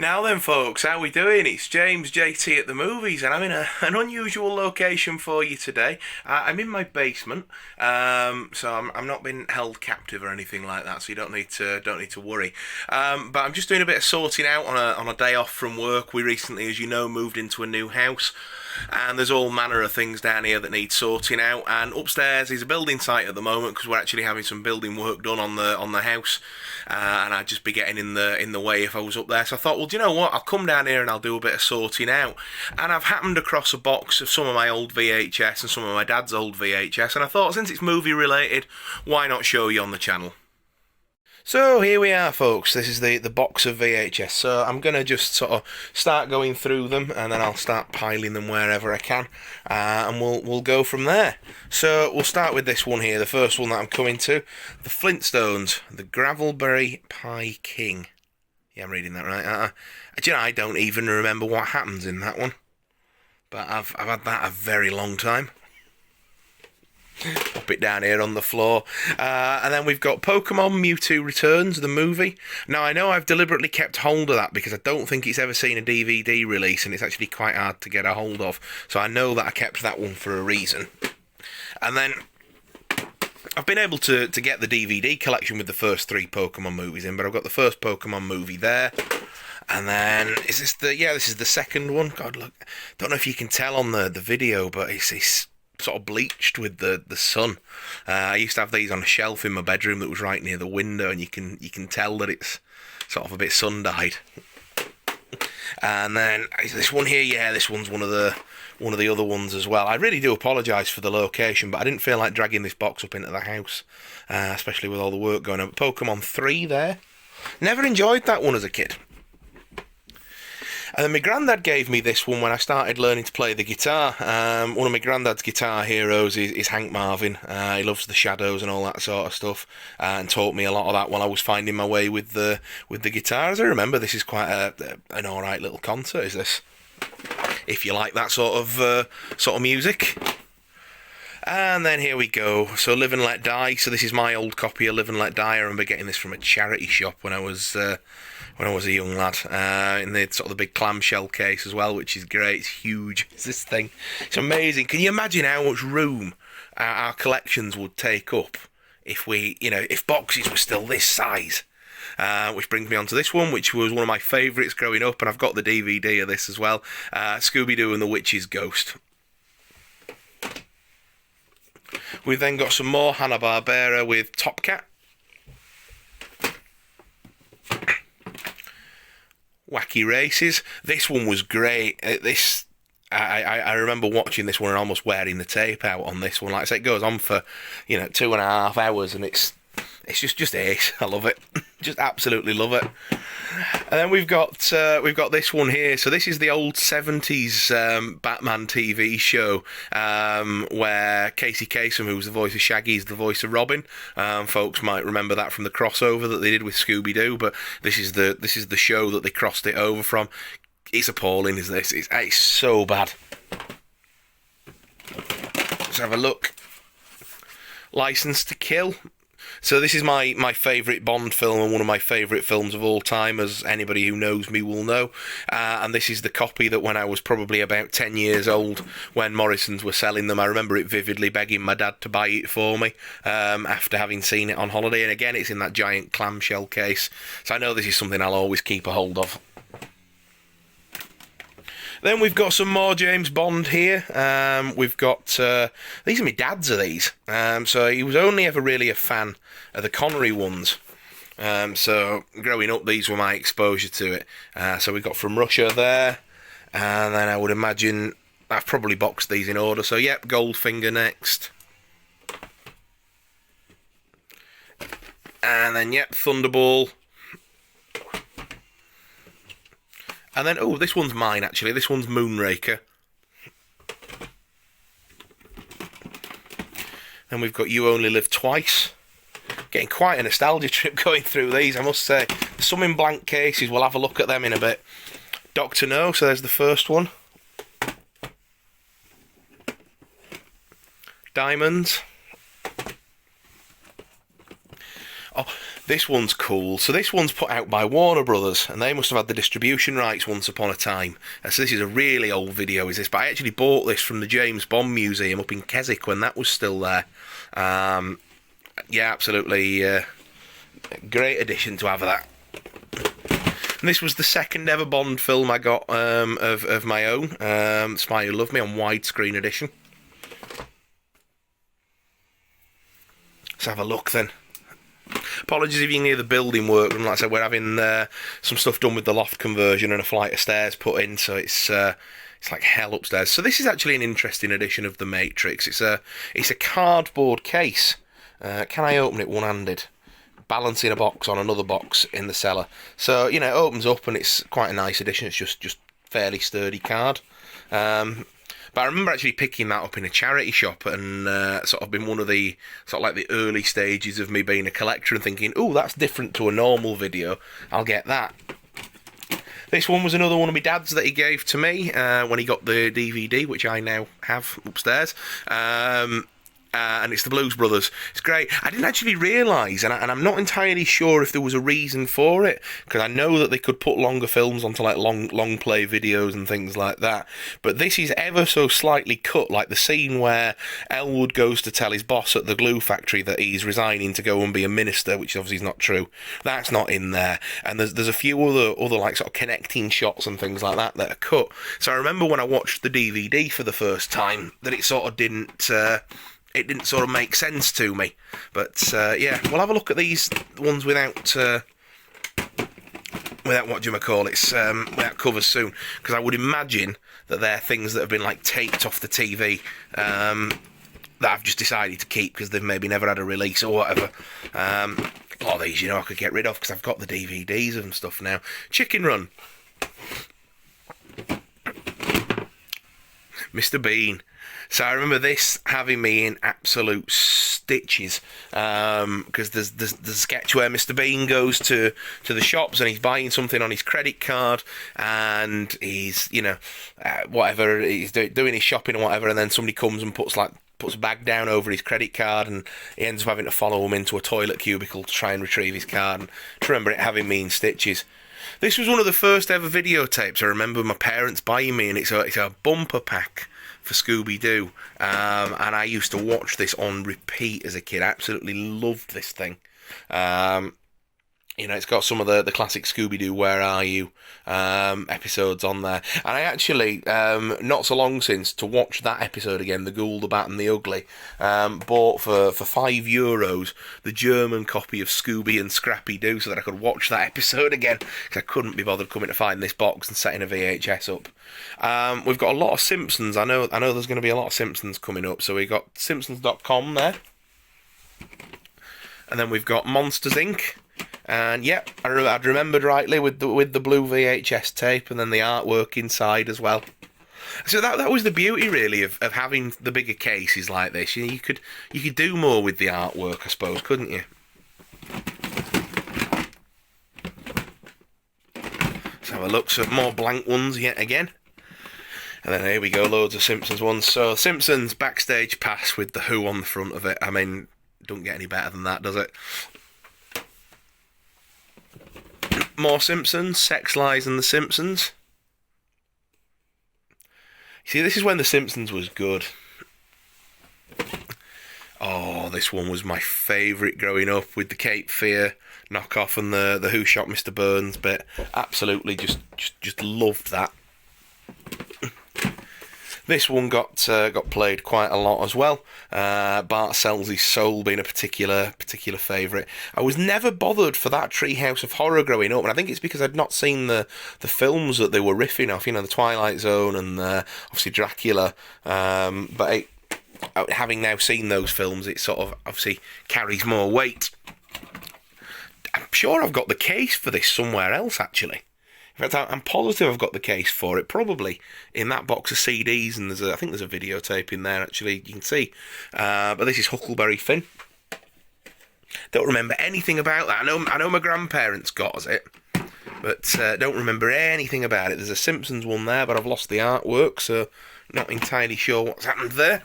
Now then, folks, how we doing? It's James JT at the movies, and I'm in an unusual location for you today. I'm in my basement, so I'm not being held captive or anything like that. So you don't need to worry. But I'm just doing a bit of sorting out on a day off from work. We recently, as you know, moved into a new house. And there's all manner of things down here that need sorting out. And upstairs is a building site at the moment because we're actually having some building work done on the house. And I'd just be getting in the way if I was up there. So I thought, well, do you know what? I'll come down here and I'll do a bit of sorting out. And I've happened across a box of some of my old VHS and some of my dad's old VHS. And I thought, since it's movie related, why not show you on the channel? So here we are, folks. This is the box of VHS. So I'm going to just sort of start going through them, and then I'll start piling them wherever I can, and we'll go from there. So we'll start with this one here, the first one that I'm coming to, the Flintstones, the Gravelberry Pie King. Yeah, I'm reading that right. Do you know, I don't even remember what happens in that one, but I've had that a very long time. Pop it down here on the floor. And then we've got Pokemon Mewtwo Returns, the movie. Now, I know I've deliberately kept hold of that because I don't think it's ever seen a DVD release, and it's actually quite hard to get a hold of. So I know that I kept that one for a reason. And then I've been able to get the DVD collection with the first 3 Pokemon movies in, but I've got the first Pokemon movie there. And then, this is the second one. God, look, don't know if you can tell on the video, but it's sort of bleached with the sun. I used to have these on a shelf in my bedroom that was right near the window, and you can tell that it's sort of a bit sun-dyed. And then this one here, yeah, this one's one of the other ones as well. I really do apologise for the location, but I didn't feel like dragging this box up into the house, especially with all the work going on. Pokemon 3 there. Never enjoyed that one as a kid. And then my granddad gave me this one when I started learning to play the guitar. One of my granddad's guitar heroes is Hank Marvin. He loves the Shadows and all that sort of stuff, and taught me a lot of that while I was finding my way with the guitar. As I remember, this is quite an alright little concert, is this? If you like that sort of music. And then here we go. So Live and Let Die. So this is my old copy of Live and Let Die. I remember getting this from a charity shop when I was a young lad, in the sort of the big clamshell case as well, which is great. It's huge. It's this thing. It's amazing. Can you imagine how much room our collections would take up if if boxes were still this size? Which brings me on to this one, which was one of my favourites growing up, and I've got the DVD of this as well. Scooby-Doo and the Witch's Ghost. We've then got some more Hanna-Barbera with Top Cat. Wacky Races. This one was great. I remember watching this one and almost wearing the tape out on this one. Like I say, it goes on for 2.5 hours, and it's just ace. I love it. Just absolutely love it. And then we've got this one here. So this is the old 70s Batman TV show, where Casey Kasem, who was the voice of Shaggy, is the voice of Robin. Folks might remember that from the crossover that they did with Scooby-Doo, but this is the show that they crossed it over from. It's appalling, is this? It's so bad. Let's have a look. License to Kill. So this is my favourite Bond film and one of my favourite films of all time, as anybody who knows me will know. And this is the copy that when I was probably about 10 years old, when Morrison's were selling them, I remember it vividly, begging my dad to buy it for me after having seen it on holiday. And again, it's in that giant clamshell case. So I know this is something I'll always keep a hold of. Then we've got some more James Bond here. We've got these are my dad's of these. So he was only ever really a fan of the Connery ones. So growing up, these were my exposure to it. So we've got From Russia there, and then I would imagine I've probably boxed these in order. So yep, Goldfinger next, and then yep, Thunderball. And then, this one's mine, actually. This one's Moonraker. And we've got You Only Live Twice. Getting quite a nostalgia trip going through these, I must say. There's some in blank cases. We'll have a look at them in a bit. Dr. No, so there's the first one. Diamonds. Oh, this one's cool. So this one's put out by Warner Brothers, and they must have had the distribution rights once upon a time. So this is a really old video, is this? But I actually bought this from the James Bond Museum up in Keswick when that was still there. Yeah, absolutely great addition to have that. And this was the second ever Bond film I got of my own. Spy Who Loved Me on widescreen edition. Let's have a look then. Apologies if you can hear the building work. Like I said, we're having some stuff done with the loft conversion and a flight of stairs put in, so it's like hell upstairs. So this is actually an interesting edition of The Matrix. It's a cardboard case. Can I open it one-handed? Balancing a box on another box in the cellar. So, you know, it opens up and it's quite a nice edition. It's just fairly sturdy card. But I remember actually picking that up in a charity shop and sort of been one of the sort of like the early stages of me being a collector and thinking, oh, that's different to a normal video. I'll get that. This one was another one of my dad's that he gave to me when he got the DVD, which I now have upstairs. And it's the Blues Brothers. It's great. I didn't actually realise, and I'm not entirely sure if there was a reason for it, because I know that they could put longer films onto like long play videos and things like that. But this is ever so slightly cut, like the scene where Elwood goes to tell his boss at the glue factory that he's resigning to go and be a minister, which obviously is not true. That's not in there. And there's a few other like sort of connecting shots and things like that are cut. So I remember when I watched the DVD for the first time that it sort of didn't. It didn't sort of make sense to me. But, yeah, we'll have a look at these ones without what do you call it, without covers soon. Because I would imagine that they're things that have been, like, taped off the TV that I've just decided to keep because they've maybe never had a release or whatever. A lot of these, you know, I could get rid of because I've got the DVDs and stuff now. Chicken Run. Mr. Bean. So I remember this having me in absolute stitches because there's the sketch where Mr. Bean goes to the shops and he's buying something on his credit card and he's, you know, whatever, he's doing his shopping or whatever, and then somebody comes and puts a bag down over his credit card and he ends up having to follow him into a toilet cubicle to try and retrieve his card. And to remember it having me in stitches. This was one of the first ever videotapes I remember my parents buying me, and it's a bumper pack for Scooby-Doo, and I used to watch this on repeat as a kid. I absolutely loved this thing. You know, it's got some of the classic Scooby-Doo Where Are You episodes on there. And I actually, not so long since, to watch that episode again, The Ghoul, the Bat and the Ugly, bought for €5 the German copy of Scooby and Scrappy-Doo so that I could watch that episode again, because I couldn't be bothered coming to find this box and setting a VHS up. We've got a lot of Simpsons. I know there's going to be a lot of Simpsons coming up, so we got Simpsons.com there. And then we've got Monsters, Inc., and yeah, I'd remembered rightly with the blue VHS tape and then the artwork inside as well. So that was the beauty really of having the bigger cases like this. You know, you could do more with the artwork, I suppose, couldn't you? Let's have a look. So more blank ones yet again. And then here we go, loads of Simpsons ones. So Simpsons backstage pass with the Who on the front of it. I mean, don't get any better than that, does it? More Simpsons, Sex, Lies and the Simpsons. See, this is when the Simpsons was good. Oh, this one was my favourite growing up, with the Cape Fear knockoff and the Who Shot Mr. Burns bit. Absolutely just loved that. This one got played quite a lot as well. Bart Sells His Soul being a particular favourite. I was never bothered for that Treehouse of Horror growing up, and I think it's because I'd not seen the films that they were riffing off. You know, the Twilight Zone and obviously Dracula. But having now seen those films, it sort of obviously carries more weight. I'm sure I've got the case for this somewhere else, actually. In fact, I'm positive I've got the case for it, probably in that box of CDs, and I think there's a videotape in there, actually, you can see. But this is Huckleberry Finn. Don't remember anything about that. I know my grandparents got us it, but don't remember anything about it. There's a Simpsons one there, but I've lost the artwork, so not entirely sure what's happened there.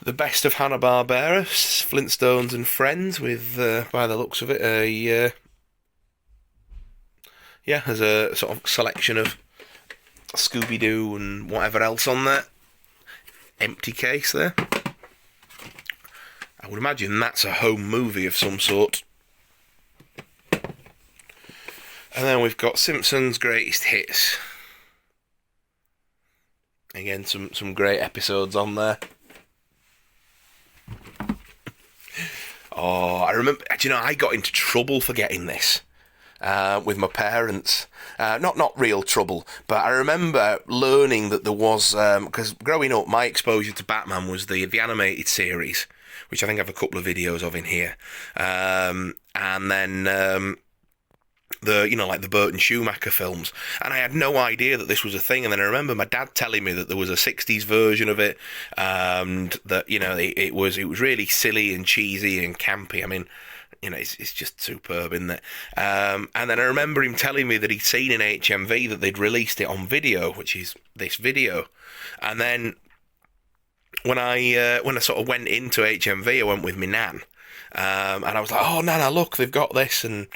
The Best of Hanna-Barbera, Flintstones and Friends, with, by the looks of it, there's a sort of selection of Scooby-Doo and whatever else on there. Empty case there. I would imagine that's a home movie of some sort. And then we've got Simpsons Greatest Hits. Again, some great episodes on there. Oh, I remember, I got into trouble for getting this with my parents. Not real trouble, but I remember learning that there was, because growing up, my exposure to Batman was the animated series, which I think I have a couple of videos of in here. And then the Burton Schumacher films, and I had no idea that this was a thing. And then I remember my dad telling me that there was a '60s version of it, and that it was really silly and cheesy and campy. I mean, it's just superb, isn't it? And then I remember him telling me that he'd seen in HMV that they'd released it on video, which is this video. And then when I sort of went into HMV, I went with my nan, and I was like, "Oh, Nana, look, they've got this." And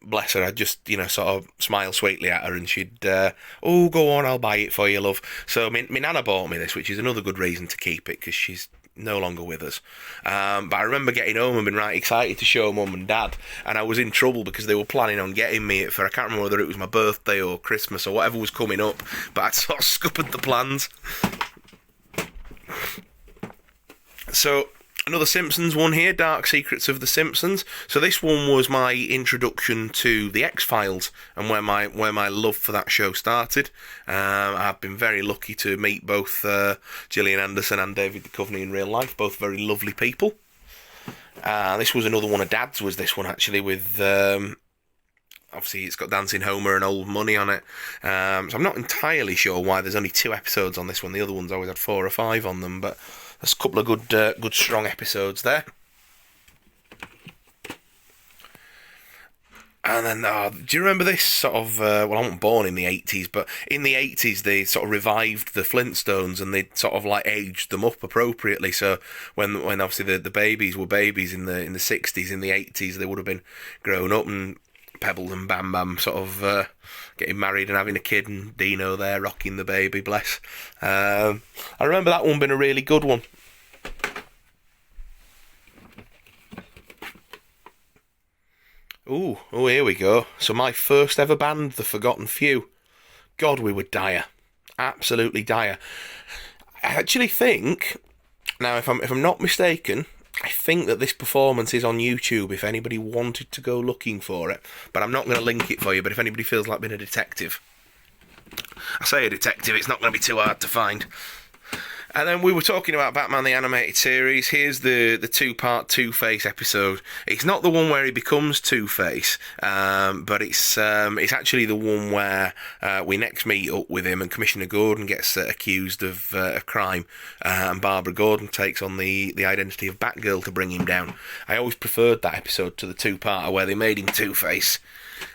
bless her, I'd just, sort of smile sweetly at her, and she'd, "Oh, go on, I'll buy it for you, love." So my nana bought me this, which is another good reason to keep it, because she's no longer with us. But I remember getting home and being right excited to show mum and dad, and I was in trouble because they were planning on getting me it for, I can't remember whether it was my birthday or Christmas or whatever was coming up, but I'd sort of scuppered the plans. So, another Simpsons one here, Dark Secrets of the Simpsons. So this one was my introduction to the X-Files and where my love for that show started. I've been very lucky to meet both Gillian Anderson and David Duchovny in real life, both very lovely people. This was another one of Dad's, was this one actually, with obviously it's got Dancing Homer and Old Money on it. So I'm not entirely sure why there's only 2 episodes on this one. The other ones always had 4 or 5 on them, but there's a couple of good strong episodes there. And then, do you remember this sort of, I wasn't born in the 80s, but in the 80s they sort of revived the Flintstones and they sort of like aged them up appropriately. So when obviously the babies were babies in the 60s, in the 80s they would have been grown up, and Pebble and Bam Bam sort of getting married and having a kid, and Dino there rocking the baby, bless. I remember that one being a really good one. Oh, here we go. So my first ever band, The Forgotten Few. God, we were dire. Absolutely dire. I actually think, now if I'm not mistaken, I think that this performance is on YouTube if anybody wanted to go looking for it. But I'm not going to link it for you, but if anybody feels like being a detective. I say a detective, it's not going to be too hard to find. And then we were talking about Batman the Animated Series. Here's the 2-part Two-Face episode. It's not the one where he becomes Two-Face, but it's actually the one where we next meet up with him and Commissioner Gordon gets accused of a crime, and Barbara Gordon takes on the identity of Batgirl to bring him down. I always preferred that episode to the 2-parter where they made him Two-Face.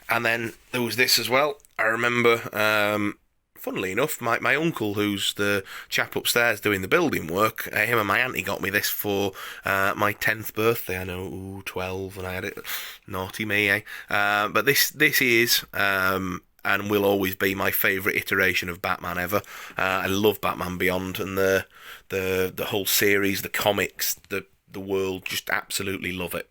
And then there was this as well. I remember... funnily enough, my uncle, who's the chap upstairs doing the building work, him and my auntie got me this for my 10th birthday. I know, 12, and I had it. Naughty me, eh? But this is, and will always be, my favourite iteration of Batman ever. I love Batman Beyond, and the whole series, the comics, the world, just absolutely love it.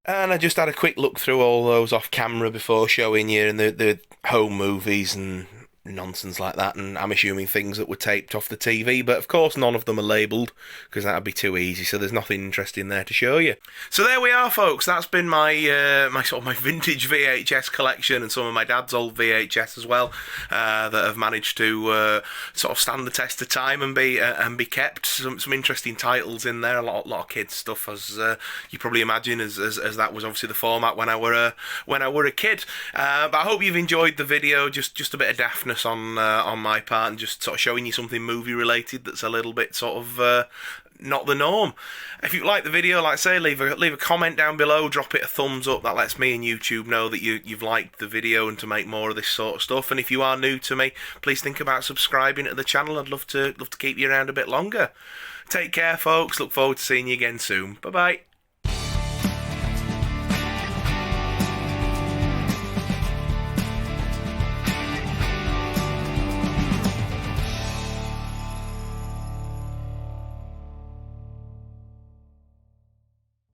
And I just had a quick look through all those off camera before showing you, and the home movies and nonsense like that, and I'm assuming things that were taped off the TV, but of course none of them are labelled because that would be too easy, so there's nothing interesting there to show you. So there we are, folks. That's been my my vintage VHS collection and some of my dad's old VHS as well, that have managed to sort of stand the test of time and be kept. Some interesting titles in there, a lot of kids stuff, as you probably imagine, as that was obviously the format when I were a kid. But I hope you've enjoyed the video. Just a bit of daftness on my part, and just sort of showing you something movie related that's a little bit sort of not the norm. If you like the video, like I say, leave a comment down below, drop it a thumbs up. That lets me and YouTube know that you've liked the video and to make more of this sort of stuff. And if you are new to me, please think about subscribing to the channel. I'd love to keep you around a bit longer. Take care, folks. Look forward to seeing you again soon. Bye bye.